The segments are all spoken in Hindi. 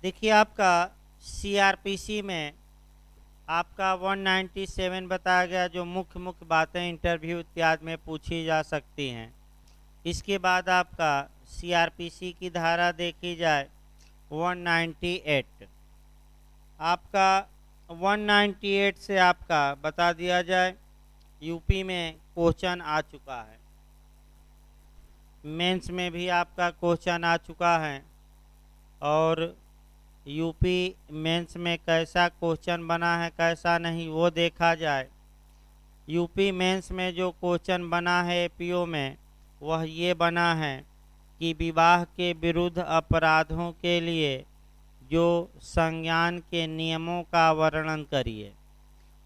देखिए आपका सीआरपीसी में आपका 197 बताया गया, जो मुख्य मुख्य बातें इंटरव्यू इत्यादि में पूछी जा सकती हैं। इसके बाद आपका सीआरपीसी की धारा देखी जाए 198। आपका 198 से आपका बता दिया जाए, यूपी में क्वेश्चन आ चुका है, मेंस में भी आपका क्वेश्चन आ चुका है। और यूपी मेंस में कैसा क्वेश्चन बना है कैसा नहीं वो देखा जाए। यूपी मेंस में जो क्वेश्चन बना है एपीओ में, वह ये बना है कि विवाह के विरुद्ध अपराधों के लिए जो संज्ञान के नियमों का वर्णन करिए,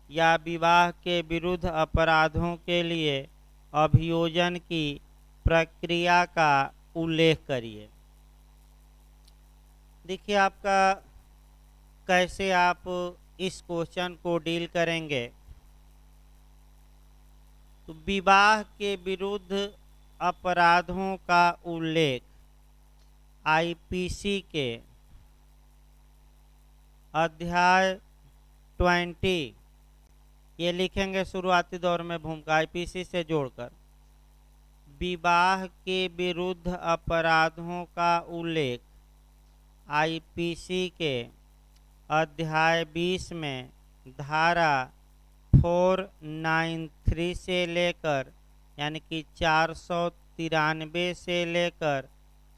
या विवाह के विरुद्ध अपराधों के लिए अभियोजन की प्रक्रिया का उल्लेख करिए। देखिए आपका कैसे आप इस क्वेश्चन को डील करेंगे। तो विवाह के विरुद्ध अपराधों का उल्लेख आईपीसी के अध्याय 20, ये लिखेंगे शुरुआती दौर में भूमिका आईपीसी से जोड़कर। विवाह के विरुद्ध अपराधों का उल्लेख आईपीसी के अध्याय 20 में धारा 493 से लेकर यानी कि 493 से लेकर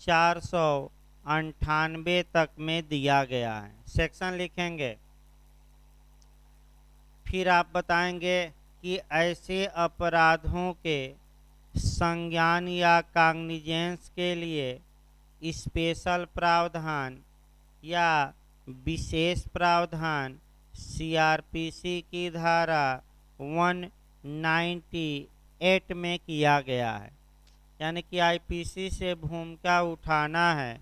498 तक में दिया गया है। सेक्शन लिखेंगे, फिर आप बताएंगे कि ऐसे अपराधों के संज्ञान या कॉग्निजेंस के लिए स्पेशल प्रावधान या विशेष प्रावधान सीआरपीसी की धारा 198 में किया गया है। यानी कि आईपीसी से भूमिका उठाना है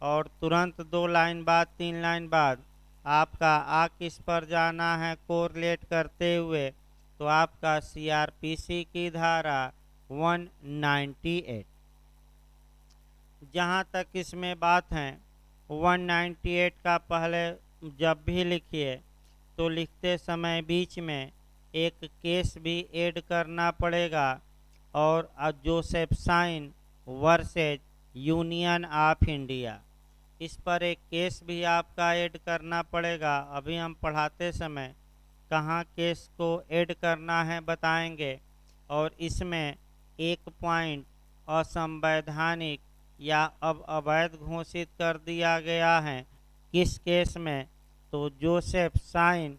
और तुरंत 2 लाइन बाद 3 लाइन बाद आपका किस पर जाना है कोरिलेट करते हुए, तो आपका सीआरपीसी की धारा 198। जहाँ तक इसमें बात है 198 का पहले जब भी लिखिए तो लिखते समय बीच में एक केस भी ऐड करना पड़ेगा, और जोसेफसाइन वर्सेज यूनियन ऑफ इंडिया, इस पर एक केस भी आपका ऐड करना पड़ेगा। अभी हम पढ़ाते समय कहाँ केस को ऐड करना है बताएंगे। और इसमें एक पॉइंट असंवैधानिक या अब अवैध घोषित कर दिया गया है। किस केस में? तो जोसेफसाइन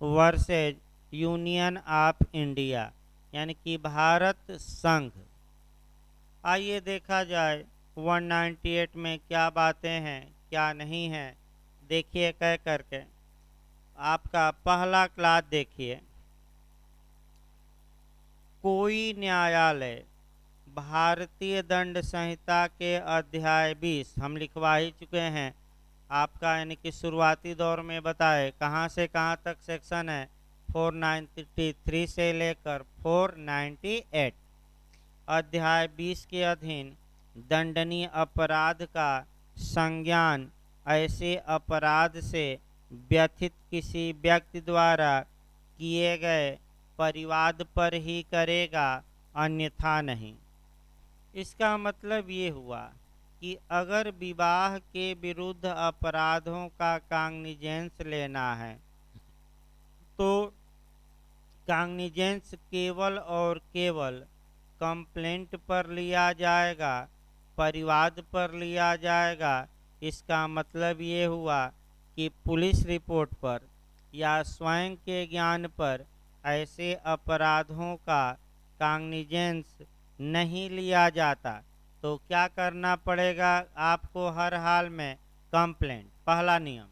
वर्सेज यूनियन ऑफ इंडिया, यानी कि भारत संघ। आइए देखा जाए 198 में क्या बातें हैं क्या नहीं है, देखिए कह करके। आपका पहला क्लास देखिए, कोई न्यायालय भारतीय दंड संहिता के अध्याय 20 हम लिखवा ही चुके हैं आपका, यानी कि शुरुआती दौर में बताए कहाँ से कहाँ तक सेक्शन है 493 से लेकर 498। अध्याय 20 के अधीन दंडनीय अपराध का संज्ञान ऐसे अपराध से व्यथित किसी व्यक्ति द्वारा किए गए परिवाद पर ही करेगा, अन्यथा नहीं। इसका मतलब ये हुआ कि अगर विवाह के विरुद्ध अपराधों का कॉग्निजेंस लेना है तो कॉग्निजेंस केवल और केवल कंप्लेंट पर लिया जाएगा, परिवाद पर लिया जाएगा। इसका मतलब ये हुआ कि पुलिस रिपोर्ट पर या स्वयं के ज्ञान पर ऐसे अपराधों का कॉग्निजेंस नहीं लिया जाता। तो क्या करना पड़ेगा आपको हर हाल में? कंप्लेंट, पहला नियम।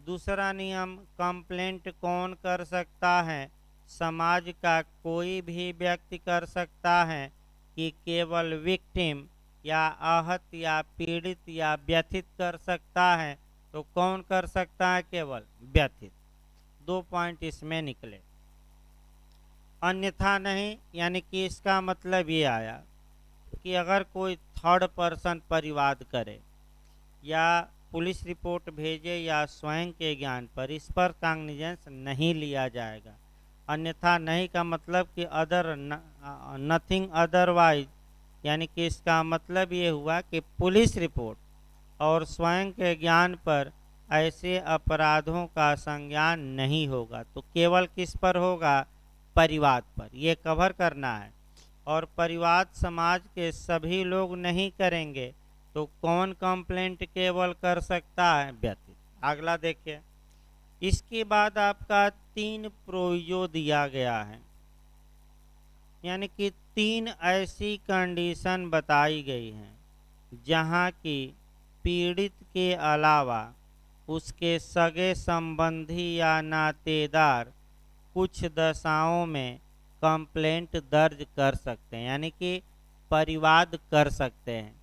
दूसरा नियम, कंप्लेंट कौन कर सकता है? समाज का कोई भी व्यक्ति कर सकता है कि केवल विक्टिम या आहत या पीड़ित या व्यथित कर सकता है। तो कौन कर सकता है? केवल व्यथित। 2 पॉइंट इसमें निकले, अन्यथा नहीं। यानी कि इसका मतलब ये आया कि अगर कोई थर्ड पर्सन परिवाद करे या पुलिस रिपोर्ट भेजे या स्वयं के ज्ञान पर, इस पर कॉग्निजेंस नहीं लिया जाएगा। अन्यथा नहीं का मतलब कि अदर नथिंग अदरवाइज, यानी कि इसका मतलब ये हुआ कि पुलिस रिपोर्ट और स्वयं के ज्ञान पर ऐसे अपराधों का संज्ञान नहीं होगा। तो केवल किस पर होगा? परिवाद पर। ये कवर करना है। और परिवाद समाज के सभी लोग नहीं करेंगे, तो कौन कंप्लेंट केवल कर सकता है? व्यक्ति। अगला देखिए, इसके बाद आपका 3 प्रोविजो दिया गया है, यानी कि 3 ऐसी कंडीशन बताई गई हैं जहां की पीड़ित के अलावा उसके सगे संबंधी या नातेदार कुछ दशाओं में कंप्लेंट दर्ज कर सकते हैं, यानी कि परिवाद कर सकते हैं।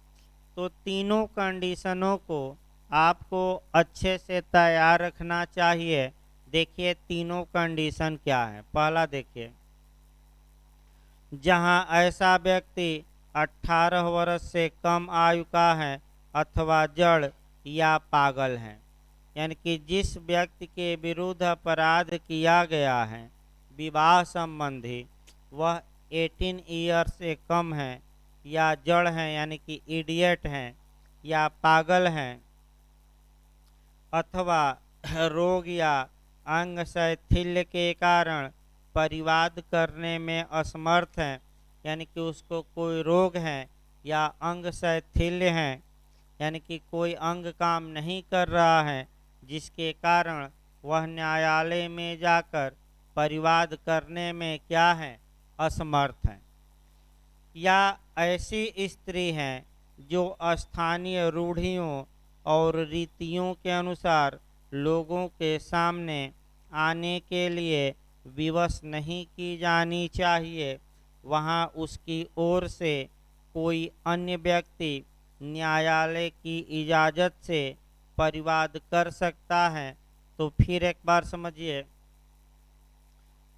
तो तीनों कंडीशनों को आपको अच्छे से तैयार रखना चाहिए। देखिए तीनों कंडीशन क्या है। पहला देखिए, जहां ऐसा व्यक्ति 18 वर्ष से कम आयु का है अथवा जड़ या पागल है, यानी कि जिस व्यक्ति के विरुद्ध अपराध किया गया है विवाह संबंधी, वह 18 ईयर से कम है या जड़ हैं, यानी कि इडियट हैं या पागल हैं, अथवा रोग या अंग शैथिल्य के कारण परिवाद करने में असमर्थ हैं, यानी कि उसको कोई रोग है या अंग शैथिल्य है, यानी कि कोई अंग काम नहीं कर रहा है जिसके कारण वह न्यायालय में जाकर परिवाद करने में क्या है? असमर्थ है। या ऐसी स्त्री हैं जो स्थानीय रूढ़ियों और रीतियों के अनुसार लोगों के सामने आने के लिए विवश नहीं की जानी चाहिए, वहां उसकी ओर से कोई अन्य व्यक्ति न्यायालय की इजाज़त से परिवाद कर सकता है। तो फिर एक बार समझिए,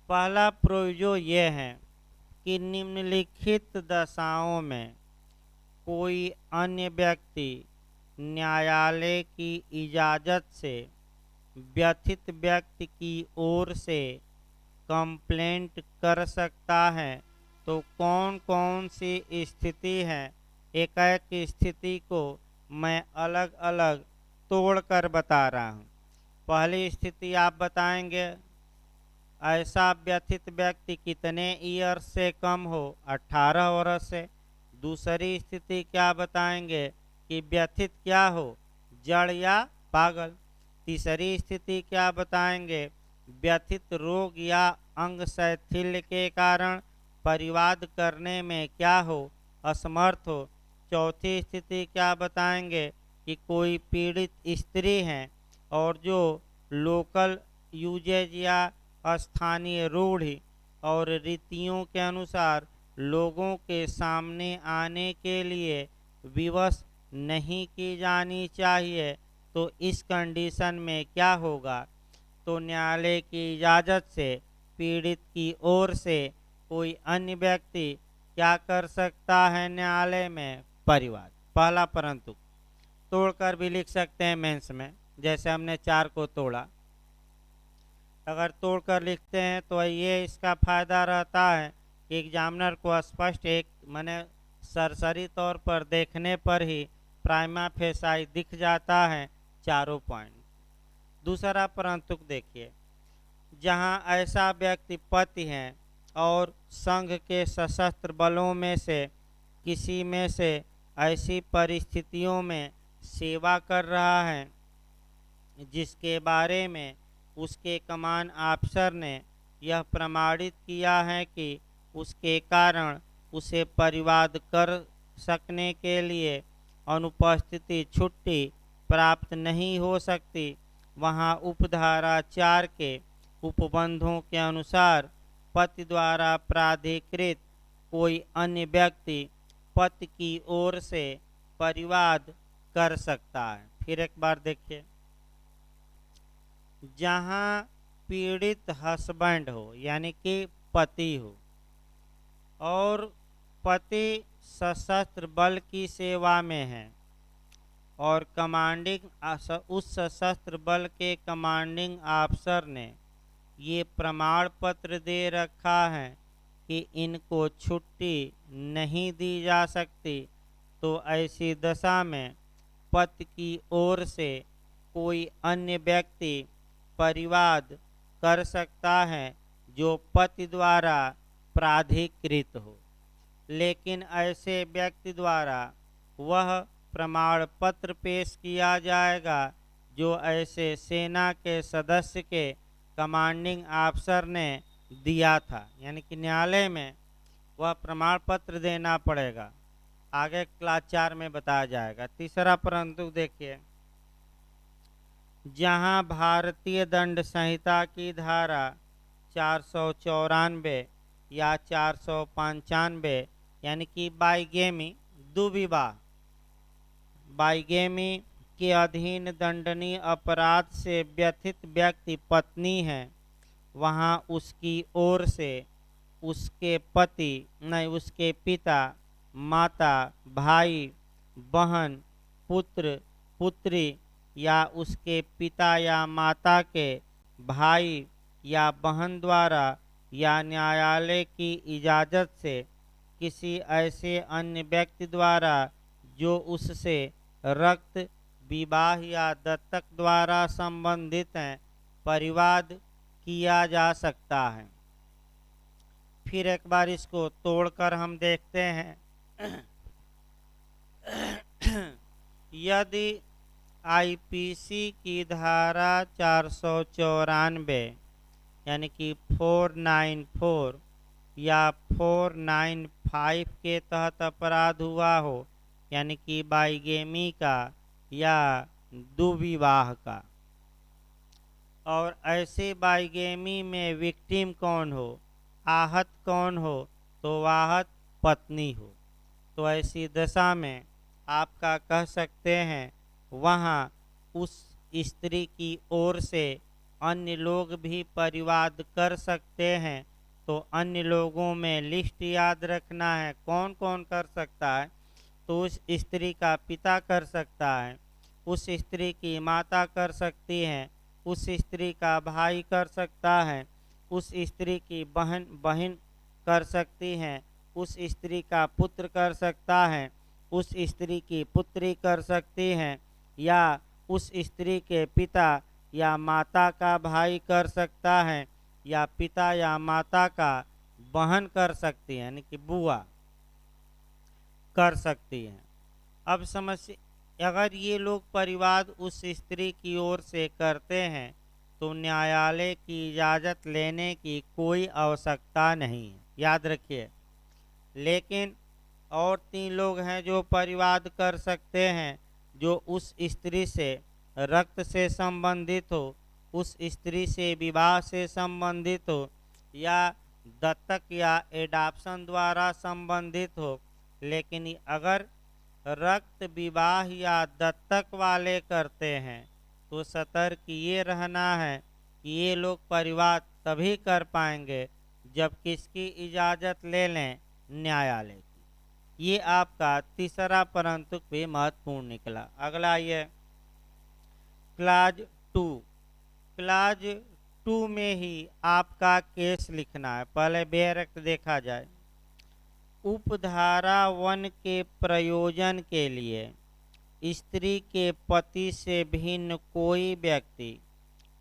पहला प्रोविजो ये है कि निम्नलिखित दशाओं में कोई अन्य व्यक्ति न्यायालय की इजाज़त से व्यथित व्यक्ति की ओर से कंप्लेंट कर सकता है। तो कौन कौन सी स्थिति है, एक एक स्थिति को मैं अलग अलग तोड़कर बता रहा हूँ। पहली स्थिति आप बताएंगे, ऐसा व्यथित व्यक्ति कितने ईयर से कम हो? 18 वर्ष से। दूसरी स्थिति क्या बताएंगे कि व्यथित क्या हो? जड़ या पागल। तीसरी स्थिति क्या बताएंगे? व्यथित रोग या अंग शैथिल्य के कारण परिवाद करने में क्या हो? असमर्थ हो। चौथी स्थिति क्या बताएंगे कि कोई पीड़ित स्त्री है और जो लोकल यूजेज या स्थानीय रूढ़ि और रीतियों के अनुसार लोगों के सामने आने के लिए विवश नहीं की जानी चाहिए। तो इस कंडीशन में क्या होगा? तो न्यायालय की इजाज़त से पीड़ित की ओर से कोई अन्य व्यक्ति क्या कर सकता है न्यायालय में? परिवाद। पहला परंतु तोड़कर भी लिख सकते हैं मेंस में, जैसे हमने 4 को तोड़ा। अगर तोड़कर लिखते हैं तो ये इसका फायदा रहता है कि एग्जामिनर को स्पष्ट एक माने सरसरी तौर पर देखने पर ही प्राइमा फेसाई दिख जाता है चारों पॉइंट। दूसरा परंतु देखिए, जहां ऐसा व्यक्ति पति है और संघ के सशस्त्र बलों में से किसी में से ऐसी परिस्थितियों में सेवा कर रहा है जिसके बारे में उसके कमान अफसर ने यह प्रमाणित किया है कि उसके कारण उसे परिवाद कर सकने के लिए अनुपस्थिति छुट्टी प्राप्त नहीं हो सकती, वहां उपधारा 4 के उपबंधों के अनुसार पति द्वारा प्राधिकृत कोई अन्य व्यक्ति पति की ओर से परिवाद कर सकता है। फिर एक बार देखिए, जहां पीड़ित हस्बैंड हो यानी कि पति हो और पति सशस्त्र बल की सेवा में हैं और उस सशस्त्र बल के कमांडिंग ऑफिसर ने ये प्रमाण पत्र दे रखा है कि इनको छुट्टी नहीं दी जा सकती, तो ऐसी दशा में पति की ओर से कोई अन्य व्यक्ति परिवाद कर सकता है जो पति द्वारा प्राधिकृत हो, लेकिन ऐसे व्यक्ति द्वारा वह प्रमाण पत्र पेश किया जाएगा जो ऐसे सेना के सदस्य के कमांडिंग ऑफिसर ने दिया था। यानी कि न्यायालय में वह प्रमाण पत्र देना पड़ेगा। आगे क्लास 4 में बताया जाएगा। तीसरा परंतु देखिए, जहां भारतीय दंड संहिता की धारा 494 या 495 यानी कि बाइगेमी दुविवाह बाइगेमी के अधीन दंडनीय अपराध से व्यथित व्यक्ति पत्नी है, वहां उसकी ओर से उसके पति नहीं उसके पिता, माता, भाई, बहन, पुत्र, पुत्री या उसके पिता या माता के भाई या बहन द्वारा या न्यायालय की इजाज़त से किसी ऐसे अन्य व्यक्ति द्वारा जो उससे रक्त, विवाह या दत्तक द्वारा संबंधित हैं, परिवाद किया जा सकता है। फिर एक बार इसको तोड़कर हम देखते हैं। यदि आईपीसी की धारा 494 यानी कि 494 या 495 के तहत अपराध हुआ हो, यानी कि बाइगेमी का या दुविवाह का, और ऐसे बाइगेमी में विक्टिम कौन हो, आहत कौन हो, तो आहत पत्नी हो, तो ऐसी दशा में आपका कह सकते हैं वहाँ उस स्त्री की ओर से अन्य लोग भी परिवाद कर सकते हैं। तो अन्य लोगों में लिस्ट याद रखना है कौन कौन कर सकता है। तो उस स्त्री का पिता कर सकता है, उस स्त्री की माता कर सकती हैं, उस स्त्री का भाई कर सकता है, उस स्त्री की बहन कर सकती हैं, उस स्त्री का पुत्र कर सकता है, उस स्त्री की पुत्री कर सकती हैं, या उस स्त्री के पिता या माता का भाई कर सकता है, या पिता या माता का बहन कर सकती है, यानी कि बुआ कर सकती हैं। अब समझिए, अगर ये लोग परिवाद उस स्त्री की ओर से करते हैं तो न्यायालय की इजाज़त लेने की कोई आवश्यकता नहीं है, याद रखिए। लेकिन और 3 लोग हैं जो परिवाद कर सकते हैं, जो उस स्त्री से रक्त से संबंधित हो, उस स्त्री से विवाह से संबंधित हो, या दत्तक या एडॉप्शन द्वारा संबंधित हो। लेकिन अगर रक्त, विवाह या दत्तक वाले करते हैं तो सतर्क ये रहना है कि ये लोग परिवाद तभी कर पाएंगे जब किसकी इजाज़त ले लें, न्यायालय की। ये आपका तीसरा परंतु भी महत्वपूर्ण निकला। अगला ये क्लाज 2। क्लाज 2 में ही आपका केस लिखना है। पहले बेरक देखा जाए। उपधारा 1 के प्रयोजन के लिए स्त्री के पति से भिन्न कोई व्यक्ति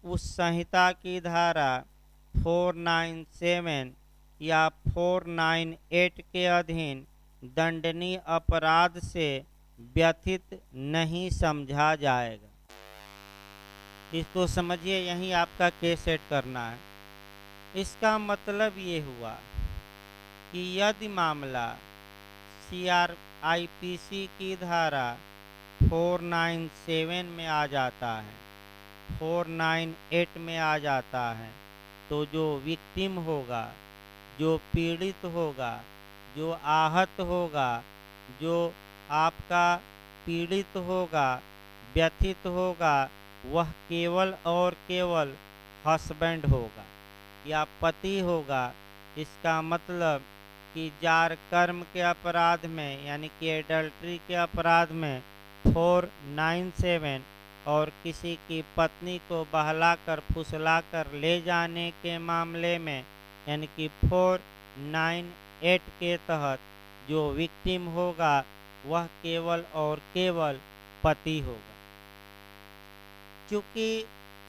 उस संहिता की धारा 497 या 498 के अधीन दंडनीय अपराध से व्यथित नहीं समझा जाएगा। इसको समझिए, यही आपका केस सेट करना है। इसका मतलब ये हुआ कि यदि मामला CRIPC की धारा 497 में आ जाता है, 498 में आ जाता है, तो जो विक्टिम होगा, जो पीड़ित होगा, जो आहत होगा, जो आपका पीड़ित होगा, व्यथित होगा, वह केवल और केवल हस्बैंड होगा या पति होगा। इसका मतलब कि जार कर्म के अपराध में यानी कि एडल्ट्री के अपराध में 497 और किसी की पत्नी को बहलाकर फुसलाकर ले जाने के मामले में यानी कि 498 के तहत जो विक्टिम होगा वह केवल और केवल पति होगा। चूँकि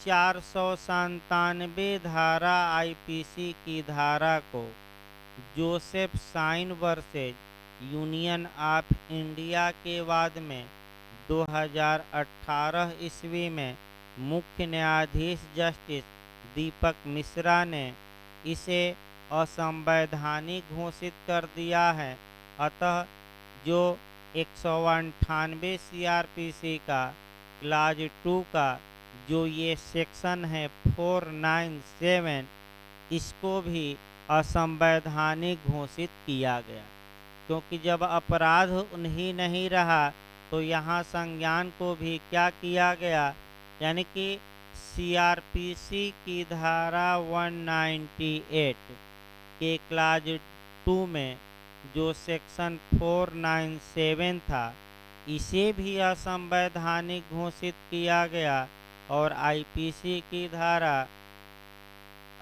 497 धारा आईपीसी की धारा को Joseph Shine versus Union of India के बाद में 2018 ईस्वी में मुख्य न्यायाधीश जस्टिस दीपक मिश्रा ने इसे असंवैधानिक घोषित कर दिया है। अतः जो 198 सीआरपीसी का क्लाज 2 का जो ये सेक्शन है 497 इसको भी असंवैधानिक घोषित किया गया, क्योंकि जब अपराध ही नहीं रहा तो यहाँ संज्ञान को भी क्या किया गया यानी कि सीआरपीसी की धारा 198 के क्लाज 2 में जो सेक्शन 497 था इसे भी असंवैधानिक घोषित किया गया और आईपीसी की धारा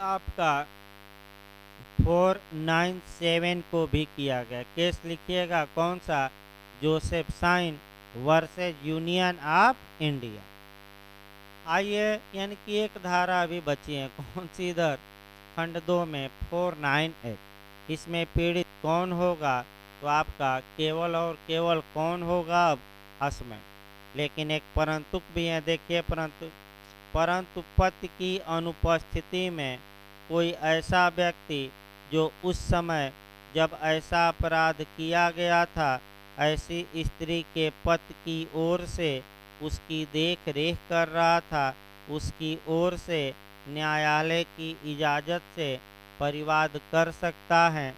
आपका 497 को भी किया गया। केस लिखिएगा कौन सा, Joseph Shine versus Union of India. आइए यानी कि एक धारा अभी बची है, कौन सी इधर खंड 2 में 498, इसमें पीड़ित कौन होगा तो आपका केवल और केवल कौन होगा, अब हस्बैंड। लेकिन एक परंतु भी है, देखिए परंतु पति की अनुपस्थिति में कोई ऐसा व्यक्ति जो उस समय जब ऐसा अपराध किया गया था ऐसी स्त्री के पति की ओर से उसकी देख रेख कर रहा था, उसकी ओर से न्यायालय की इजाज़त से परिवाद कर सकता है।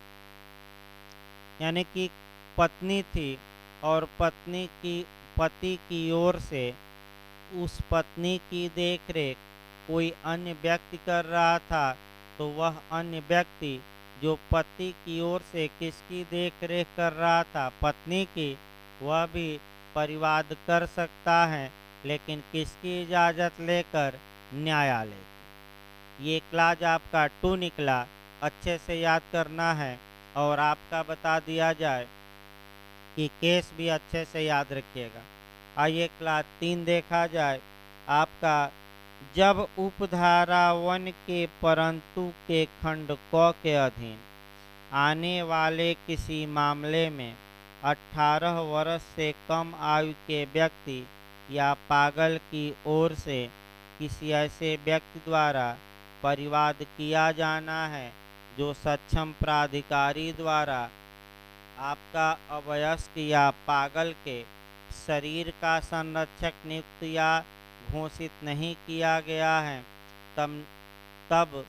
यानी कि पत्नी थी और पति की ओर से उस पत्नी की देखरेख कोई अन्य व्यक्ति कर रहा था, तो वह अन्य व्यक्ति जो पति की ओर से किसकी देखरेख कर रहा था, पत्नी की, वह भी परिवाद कर सकता है, लेकिन किसकी इजाज़त लेकर, न्यायालय की। ये क्लाज आपका 2 निकला, अच्छे से याद करना है और आपका बता दिया जाए कि केस भी अच्छे से याद रखिएगा। आइए क्लास 3 देखा जाए आपका, जब उपधारा 1 के परंतु के खंड क के अधीन आने वाले किसी मामले में 18 वर्ष से कम आयु के व्यक्ति या पागल की ओर से किसी ऐसे व्यक्ति द्वारा परिवाद किया जाना है जो सक्षम प्राधिकारी द्वारा आपका अवयस्क या पागल के शरीर का संरक्षक नियुक्त या घोषित नहीं किया गया है, तब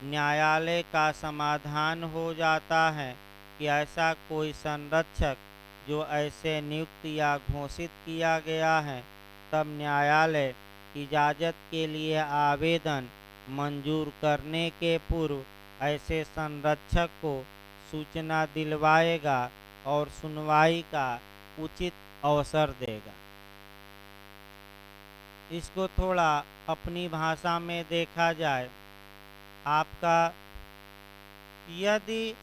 न्यायालय का समाधान हो जाता है कि ऐसा कोई संरक्षक जो ऐसे नियुक्त या घोषित किया गया है, तब न्यायालय इजाज़त के लिए आवेदन मंजूर करने के पूर्व ऐसे संरक्षक को सूचना दिलवाएगा और सुनवाई का उचित अवसर देगा। इसको थोड़ा अपनी भाषा में देखा जाए आपका, यदि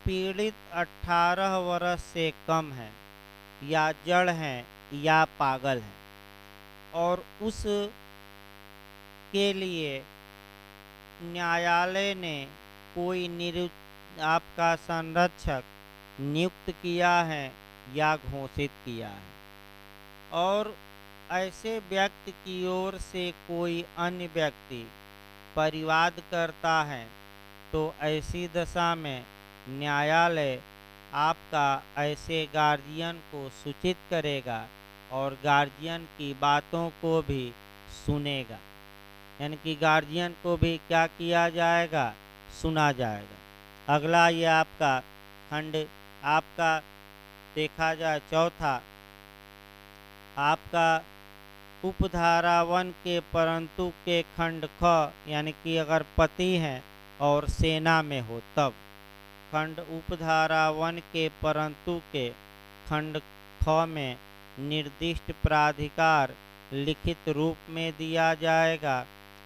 पीड़ित 18 वर्ष से कम है या जड़ है या पागल है और उस के लिए न्यायालय ने कोई आपका संरक्षक नियुक्त किया है या घोषित किया है और ऐसे व्यक्ति की ओर से कोई अन्य व्यक्ति परिवाद करता है, तो ऐसी दशा में न्यायालय आपका ऐसे गार्जियन को सूचित करेगा और गार्जियन की बातों को भी सुनेगा। यानी कि गार्जियन को भी क्या किया जाएगा, सुना जाएगा। अगला ये आपका खंड आपका देखा जाए चौथा, आपका उपधारा 1 के परंतु के खंड ख, यानी कि अगर पति हैं और सेना में हो तब खंड उपधारा 1 के परंतु के खंड ख में निर्दिष्ट प्राधिकार लिखित रूप में दिया जाएगा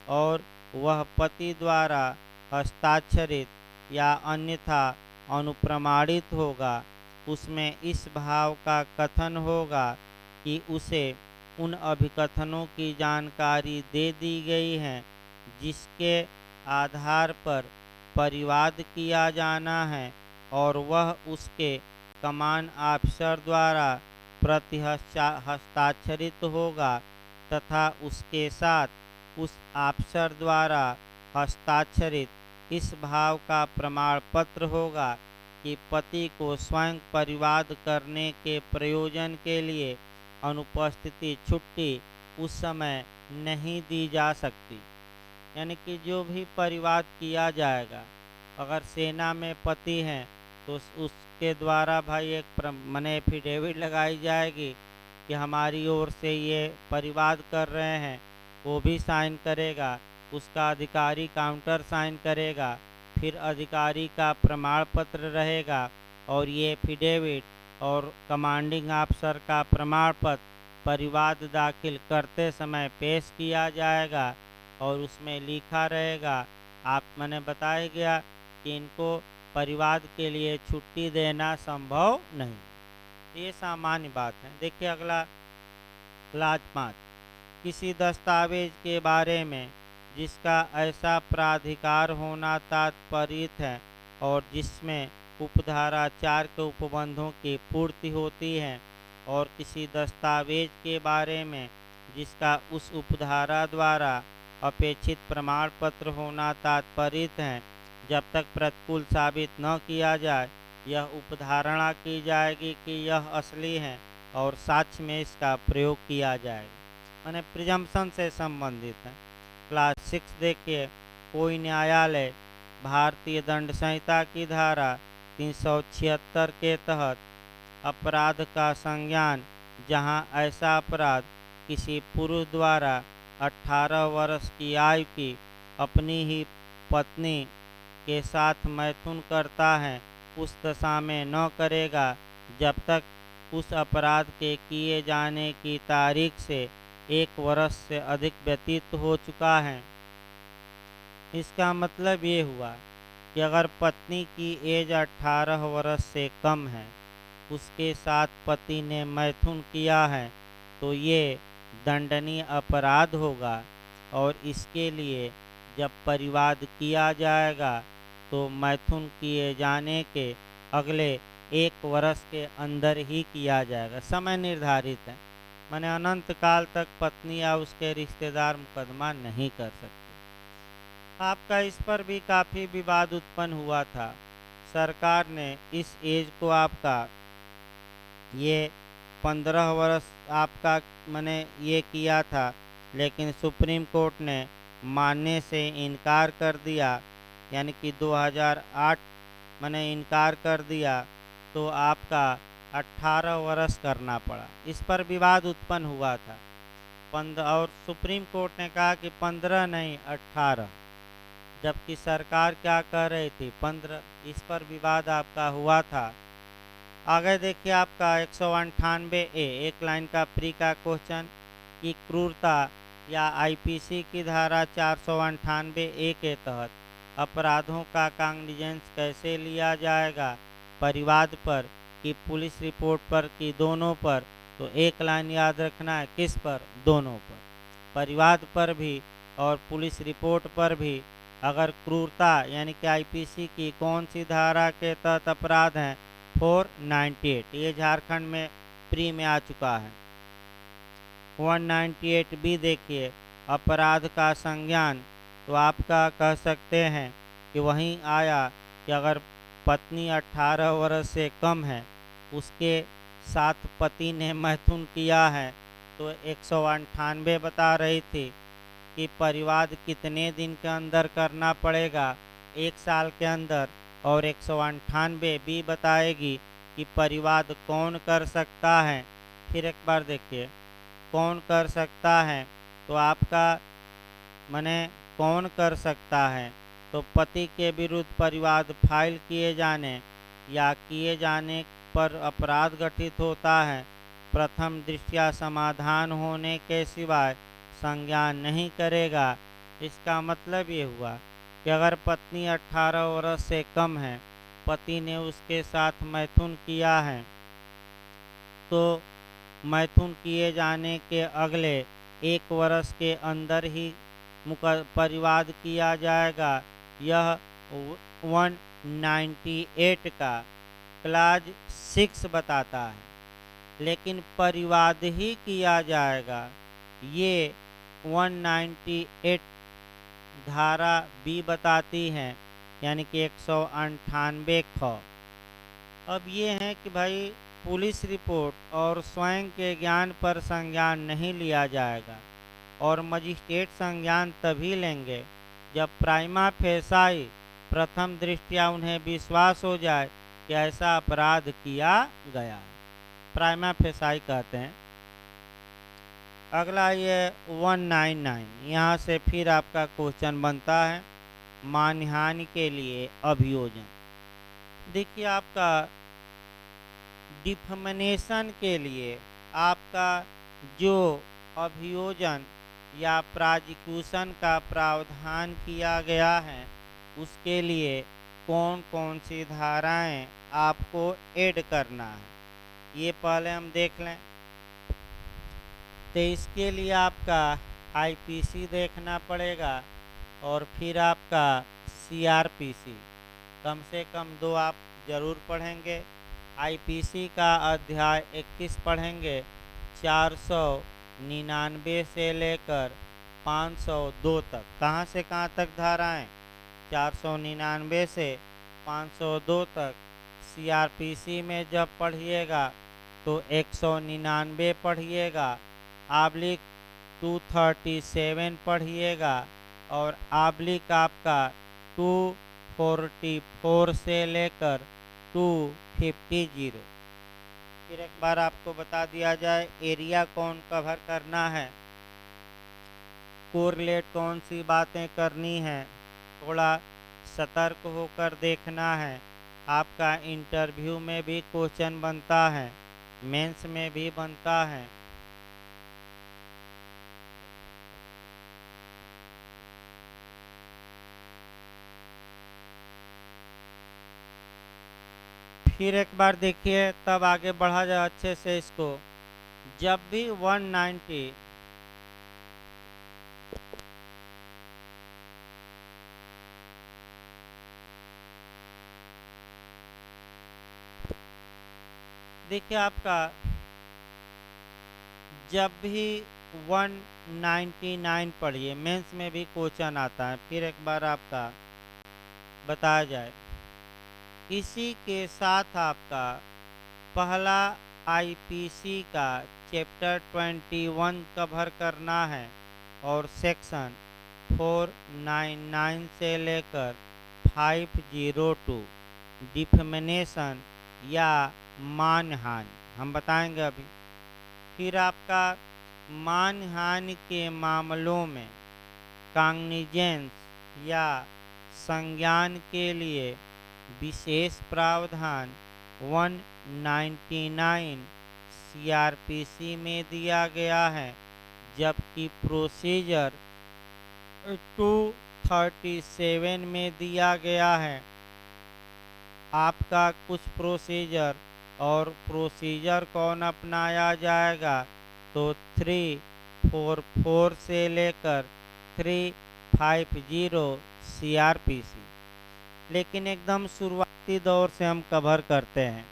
और वह पति द्वारा हस्ताक्षरित या अन्यथा अनुप्रमाणित होगा। उसमें इस भाव का कथन होगा कि उसे उन अभिकथनों की जानकारी दे दी गई है जिसके आधार पर परिवाद किया जाना है और वह उसके कमान ऑफिसर द्वारा प्रति हस्ताक्षरित होगा तथा उसके साथ उस ऑफिसर द्वारा हस्ताक्षरित इस भाव का प्रमाण पत्र होगा कि पति को स्वयं परिवाद करने के प्रयोजन के लिए अनुपस्थिति छुट्टी उस समय नहीं दी जा सकती। यानी कि जो भी परिवाद किया जाएगा, अगर सेना में पति हैं तो उसके द्वारा भाई एक मने एफिडेविट लगाई जाएगी कि हमारी ओर से ये परिवाद कर रहे हैं, वो भी साइन करेगा, उसका अधिकारी काउंटर साइन करेगा, फिर अधिकारी का प्रमाण पत्र रहेगा और ये एफिडेविट और कमांडिंग ऑफिसर का प्रमाण पत्र परिवाद दाखिल करते समय पेश किया जाएगा और उसमें लिखा रहेगा। आप मैंने बताया गया कि इनको परिवाद के लिए छुट्टी देना संभव नहीं। ये सामान्य बात है। देखिए अगला क्लास 5, किसी दस्तावेज के बारे में जिसका ऐसा प्राधिकार होना तात्पर्यित है और जिसमें उपधारा 4 के उपबंधों की पूर्ति होती है और किसी दस्तावेज के बारे में जिसका उस उपधारा द्वारा अपेक्षित प्रमाण पत्र होना तात्पर्यित है, जब तक प्रतिकूल साबित न किया जाए यह उपधारणा की जाएगी कि यह असली है और साक्ष्य में इसका प्रयोग किया जाएगा। माने प्रिजम्पशन से संबंधित है। क्लास 6 देखिए, कोई न्यायालय भारतीय दंड संहिता की धारा 376 के तहत अपराध का संज्ञान जहां ऐसा अपराध किसी पुरुष द्वारा 18 वर्ष की आयु की अपनी ही पत्नी के साथ मैथुन करता है, उस दशा में न करेगा जब तक उस अपराध के किए जाने की तारीख से 1 वर्ष से अधिक व्यतीत हो चुका है। इसका मतलब ये हुआ कि अगर पत्नी की एज 18 वर्ष से कम है, उसके साथ पति ने मैथुन किया है तो ये दंडनीय अपराध होगा और इसके लिए जब परिवाद किया जाएगा तो मैथुन किए जाने के अगले 1 वर्ष के अंदर ही किया जाएगा। समय निर्धारित है, माने अनंत काल तक पत्नी या उसके रिश्तेदार मुकदमा नहीं कर सकते। आपका इस पर भी काफ़ी विवाद उत्पन्न हुआ था। सरकार ने इस एज को आपका ये 15 वर्ष आपका मैंने ये किया था, लेकिन सुप्रीम कोर्ट ने मानने से इनकार कर दिया, यानी कि 2008 मैंने इनकार कर दिया तो आपका 18 वर्ष करना पड़ा। इस पर विवाद उत्पन्न हुआ था 15 और सुप्रीम कोर्ट ने कहा कि 15 नहीं 18, जबकि सरकार क्या कह रही थी 15। इस पर विवाद आपका हुआ था। आगे देखिए आपका 198A एक लाइन का प्री का क्वेश्चन कि क्रूरता या आईपीसी की धारा 498A के तहत अपराधों का कांग्निजेंस कैसे लिया जाएगा, परिवाद पर कि पुलिस रिपोर्ट पर कि दोनों पर। तो एक लाइन याद रखना है, किस पर, दोनों पर, परिवाद पर भी और पुलिस रिपोर्ट पर भी। अगर क्रूरता यानी कि आईपीसी की कौन सी धारा के तहत अपराध हैं, 498, ये झारखंड में प्री में आ चुका है। 198B देखिए, अपराध का संज्ञान, तो आपका कह सकते हैं कि वहीं आया कि अगर पत्नी 18 वर्ष से कम है, उसके साथ पति ने मैथुन किया है, तो 198 बता रही थी कि परिवाद कितने दिन के अंदर करना पड़ेगा, 1 साल के अंदर। और 198B बताएगी कि परिवाद कौन कर सकता है। फिर एक बार देखिए, कौन कर सकता है, तो आपका माने कौन कर सकता है, तो पति के विरुद्ध परिवाद फाइल किए जाने या किए जाने पर अपराध गठित होता है, प्रथम दृष्टया समाधान होने के सिवाय संज्ञान नहीं करेगा। इसका मतलब ये हुआ कि अगर पत्नी 18 वर्ष से कम है, पति ने उसके साथ मैथुन किया है, तो मैथुन किए जाने के अगले 1 वर्ष के अंदर ही परिवाद किया जाएगा। यह 198 का क्लाज 6 बताता है। लेकिन परिवाद ही किया जाएगा, ये 198 धारा बी बताती है, यानी कि 198 ख। अब ये है कि भाई पुलिस रिपोर्ट और स्वयं के ज्ञान पर संज्ञान नहीं लिया जाएगा, और मजिस्ट्रेट संज्ञान तभी लेंगे जब प्राइमा फेसाई प्रथम दृष्टया उन्हें विश्वास हो जाए कि ऐसा अपराध किया गया। प्राइमा फेसाई कहते हैं। अगला ये 199, यहाँ से फिर आपका क्वेश्चन बनता है मानहानि के लिए अभियोजन। देखिए, आपका डिफमेनेशन के लिए आपका जो अभियोजन या प्रोसिक्यूशन का प्रावधान किया गया है, उसके लिए कौन कौन सी धाराएं आपको ऐड करना है, ये पहले हम देख लें। तो इसके लिए आपका आईपीसी देखना पड़ेगा और फिर आपका सीआरपीसी, कम से कम 2 आप ज़रूर पढ़ेंगे। आईपीसी का अध्याय 21 पढ़ेंगे, 499 से लेकर 502 तक। कहाँ से कहाँ तक धाराएं? 499 से 502 तक। सीआरपीसी में जब पढ़िएगा तो 199 पढ़िएगा, आब्लिक 237 पढ़िएगा, और आब्लिक आपका 244 से लेकर 250। फिर एक बार आपको बता दिया जाए एरिया कौन कवर करना है, कोरिलेट कौन सी बातें करनी है, थोड़ा सतर्क होकर देखना है। आपका इंटरव्यू में भी क्वेश्चन बनता है, मेंस में भी बनता है। फिर एक बार देखिए, तब आगे बढ़ा जाए अच्छे से इसको। जब भी 190 देखिए, आपका जब भी 199 पढ़िए, मेंस में भी क्वेश्चन आता है। फिर एक बार आपका बताया जाए, इसी के साथ आपका पहला आईपीसी का चैप्टर 21 कवर करना है, और सेक्शन 499 से लेकर 502 डिफेमेनेशन या मानहानि हम बताएंगे अभी। फिर आपका मानहानि के मामलों में कॉग्निजेंस या संज्ञान के लिए विशेष प्रावधान 199 सीआरपीसी में दिया गया है, जबकि प्रोसीजर 237 में दिया गया है। आपका कुछ प्रोसीजर और प्रोसीजर कौन अपनाया जाएगा, तो 344 से लेकर 350 सीआरपीसी। लेकिन एकदम शुरुआती दौर से हम कवर करते हैं।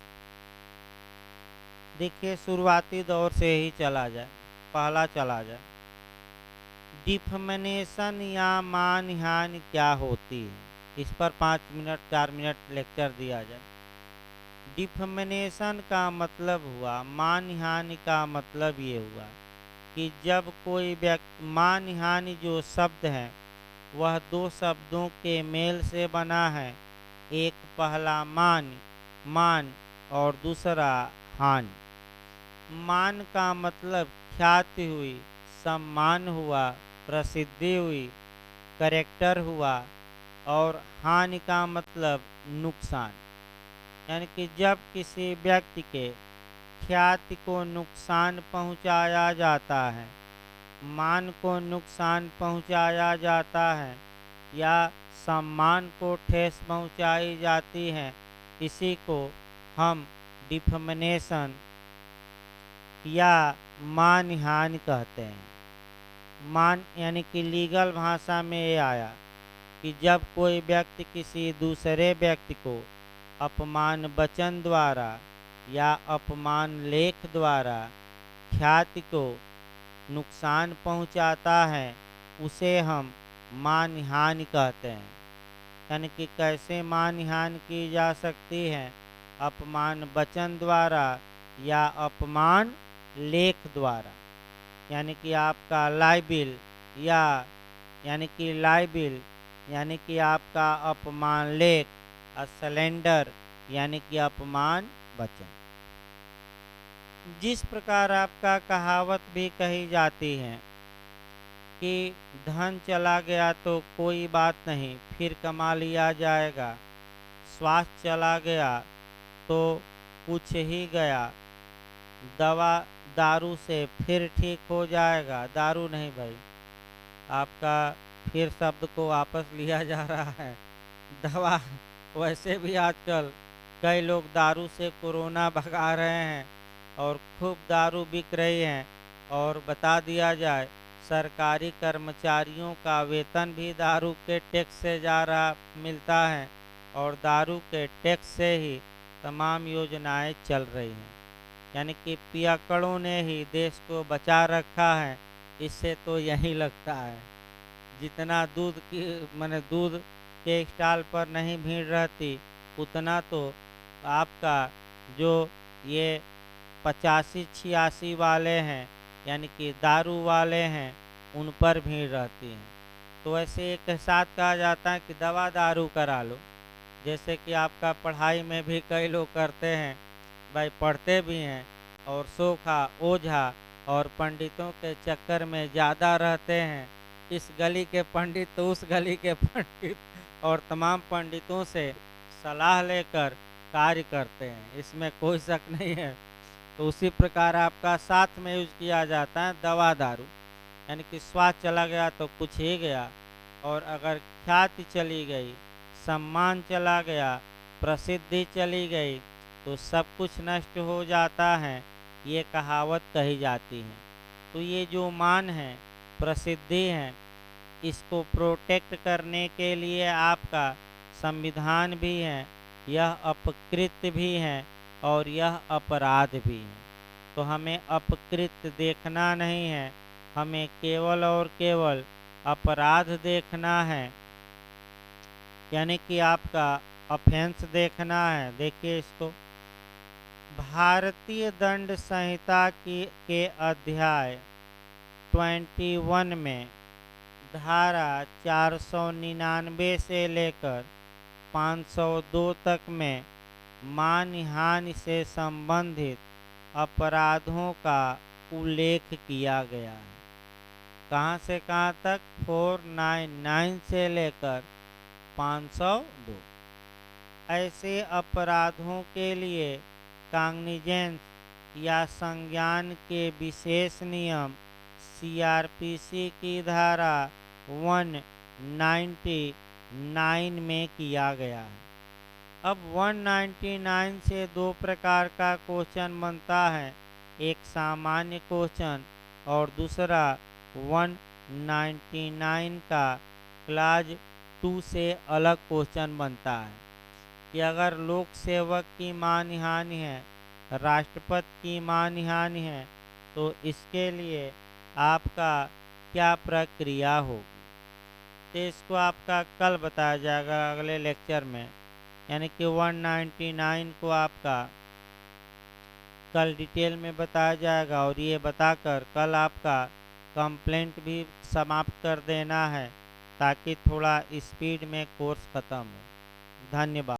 देखिए, शुरुआती दौर से ही चला जाए, पहला चला जाए। डिफेमेनेशन या मानहानि क्या होती है, इस पर 5 मिनट 4 मिनट लेक्चर दिया जाए। डिफेमेनेशन का मतलब हुआ, मानहानि का मतलब ये हुआ कि जब कोई व्यक्ति, मानहानि जो शब्द है वह 2 शब्दों के मेल से बना है। एक पहला मान और दूसरा हानि। मान का मतलब ख्याति हुई, सम्मान हुआ, प्रसिद्धि हुई, करेक्टर हुआ, और हानि का मतलब नुकसान। यानी कि जब किसी व्यक्ति के ख्याति को नुकसान पहुंचाया जाता है, मान को नुकसान पहुंचाया जाता है या सम्मान को ठेस पहुंचाई जाती है, इसी को हम डिफेमेशन या मानहानि कहते हैं। मान यानी कि लीगल भाषा में ये आया कि जब कोई व्यक्ति किसी दूसरे व्यक्ति को अपमान वचन द्वारा या अपमान लेख द्वारा ख्याति को नुकसान पहुंचाता है, उसे हम मानहानि कहते हैं। यानी कि कैसे मानहानि की जा सकती है? अपमान वचन द्वारा या अपमान लेख द्वारा। यानी कि आपका लाइबिल या यानी कि आपका अपमान लेख, स्लैंडर यानी कि अपमान वचन। जिस प्रकार आपका कहावत भी कही जाती है कि धन चला गया तो कोई बात नहीं, फिर कमा लिया जाएगा। स्वास्थ्य चला गया तो कुछ ही गया, दवा दारू से फिर ठीक हो जाएगा। दारू नहीं भाई, आपका फिर शब्द को वापस लिया जा रहा है। दवा वैसे भी आजकल कई लोग दारू से कोरोना भगा रहे हैं और खूब दारू बिक रही है। और बता दिया जाए, सरकारी कर्मचारियों का वेतन भी दारू के टैक्स से जा रहा मिलता है और दारू के टैक्स से ही तमाम योजनाएं चल रही हैं। यानी कि पियक्कड़ों ने ही देश को बचा रखा है। इससे तो यही लगता है, जितना दूध की दूध के स्टॉल पर नहीं भीड़ रहती, उतना तो आपका जो ये 85-86 वाले हैं यानी कि दारू वाले हैं, उन पर भीड़ रहती है। तो ऐसे एक साथ कहा जाता है कि दवा दारू करा लो। जैसे कि आपका पढ़ाई में भी कई लोग करते हैं, भाई पढ़ते भी हैं और सोखा ओझा और पंडितों के चक्कर में ज़्यादा रहते हैं। इस गली के पंडित तो उस गली के पंडित और तमाम पंडितों से सलाह लेकर कार्य करते हैं, इसमें कोई शक नहीं है। तो उसी प्रकार आपका साथ में यूज किया जाता है दवा दारू। यानी कि स्वास्थ्य चला गया तो कुछ ही गया, और अगर ख्याति चली गई, सम्मान चला गया, प्रसिद्धि चली गई, तो सब कुछ नष्ट हो जाता है। ये कहावत कही जाती है। तो ये जो मान है, प्रसिद्धि है, इसको प्रोटेक्ट करने के लिए आपका संविधान भी है, यह अपकृत्य भी है और यह अपराध भी है। तो हमें अपकृत्य देखना नहीं है, हमें केवल और केवल अपराध देखना है। यानी कि आपका ऑफेंस देखना है। देखिए इसको, भारतीय दंड संहिता के अध्याय 21 में धारा 499 से लेकर 502 तक में मानहानि से संबंधित अपराधों का उल्लेख किया गया है। कहाँ से कहाँ तक? 499 से लेकर 502। ऐसे अपराधों के लिए कॉग्निजेंस या संज्ञान के विशेष नियम सीआरपीसी की धारा 199 में किया गया है। अब 199 से दो प्रकार का क्वेश्चन बनता है, एक सामान्य क्वेश्चन और दूसरा 199 का क्लाज 2 से अलग क्वेश्चन बनता है कि अगर लोक सेवक की मानहानि है, राष्ट्रपति की मानहानि है, तो इसके लिए आपका क्या प्रक्रिया होगी। तो इसको आपका कल बताया जाएगा अगले लेक्चर में। यानी कि 199 को आपका कल डिटेल में बताया जाएगा और ये बताकर कल आपका कंप्लेंट भी समाप्त कर देना है, ताकि थोड़ा स्पीड में कोर्स ख़त्म हो। धन्यवाद।